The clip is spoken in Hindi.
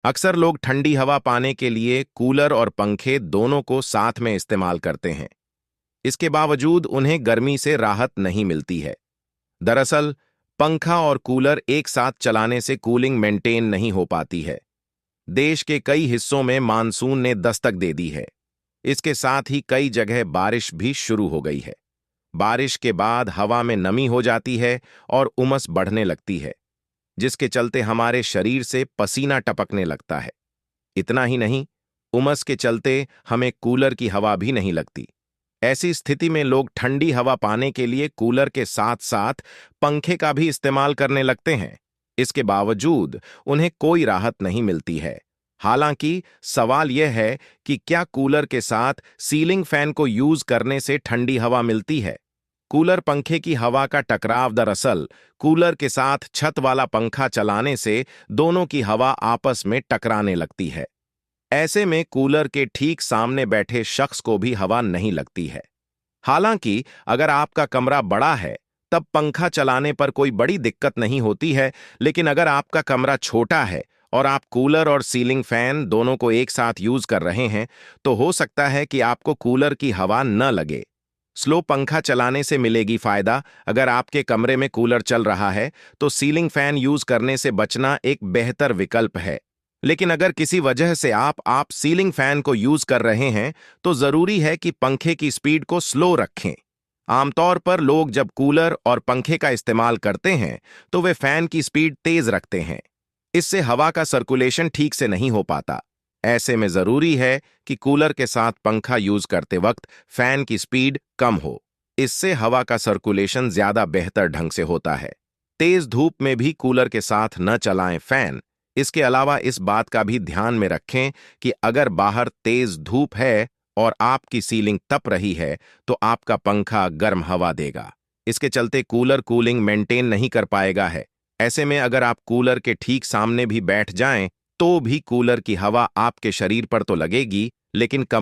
अक्सर लोग ठंडी हवा पाने के लिए कूलर और पंखे दोनों को साथ में इस्तेमाल करते हैं। इसके बावजूद उन्हें गर्मी से राहत नहीं मिलती है। दरअसल, पंखा और कूलर एक साथ चलाने से कूलिंग मेंटेन नहीं हो पाती है। देश के कई हिस्सों में मानसून ने दस्तक दे दी है। इसके साथ ही कई जगह बारिश भी शुरू हो गई है। बारिश के बाद हवा में नमी हो जाती है और उमस बढ़ने लगती है, जिसके चलते हमारे शरीर से पसीना टपकने लगता है। इतना ही नहीं, उमस के चलते हमें कूलर की हवा भी नहीं लगती। ऐसी स्थिति में लोग ठंडी हवा पाने के लिए कूलर के साथ साथ पंखे का भी इस्तेमाल करने लगते हैं। इसके बावजूद उन्हें कोई राहत नहीं मिलती है। हालांकि सवाल यह है कि क्या कूलर के साथ सीलिंग फैन को यूज करने से ठंडी हवा मिलती है? कूलर पंखे की हवा का टकराव दरअसल कूलर के साथ छत वाला पंखा चलाने से दोनों की हवा आपस में टकराने लगती है। ऐसे में कूलर के ठीक सामने बैठे शख्स को भी हवा नहीं लगती है। हालांकि अगर आपका कमरा बड़ा है, तब पंखा चलाने पर कोई बड़ी दिक्कत नहीं होती है, लेकिन अगर आपका कमरा छोटा है और आप कूलर और सीलिंग फैन दोनों को एक साथ यूज कर रहे हैं, तो हो सकता है कि आपको कूलर की हवा न लगे। स्लो पंखा चलाने से मिलेगी फायदा। अगर आपके कमरे में कूलर चल रहा है, तो सीलिंग फैन यूज करने से बचना एक बेहतर विकल्प है। लेकिन अगर किसी वजह से आप सीलिंग फैन को यूज कर रहे हैं, तो जरूरी है कि पंखे की स्पीड को स्लो रखें। आमतौर पर लोग जब कूलर और पंखे का इस्तेमाल करते हैं, तो वे फैन की स्पीड तेज रखते हैं। इससे हवा का सर्कुलेशन ठीक से नहीं हो पाता। ऐसे में जरूरी है कि कूलर के साथ पंखा यूज करते वक्त फैन की स्पीड कम हो। इससे हवा का सर्कुलेशन ज्यादा बेहतर ढंग से होता है। तेज धूप में भी कूलर के साथ न चलाएं फैन। इसके अलावा इस बात का भी ध्यान में रखें कि अगर बाहर तेज धूप है और आपकी सीलिंग तप रही है, तो आपका पंखा गर्म हवा देगा। इसके चलते कूलर कूलिंग मेंटेन नहीं कर पाएगा है। ऐसे में अगर आप कूलर के ठीक सामने भी बैठ जाएं, तो भी कूलर की हवा आपके शरीर पर तो लगेगी, लेकिन कम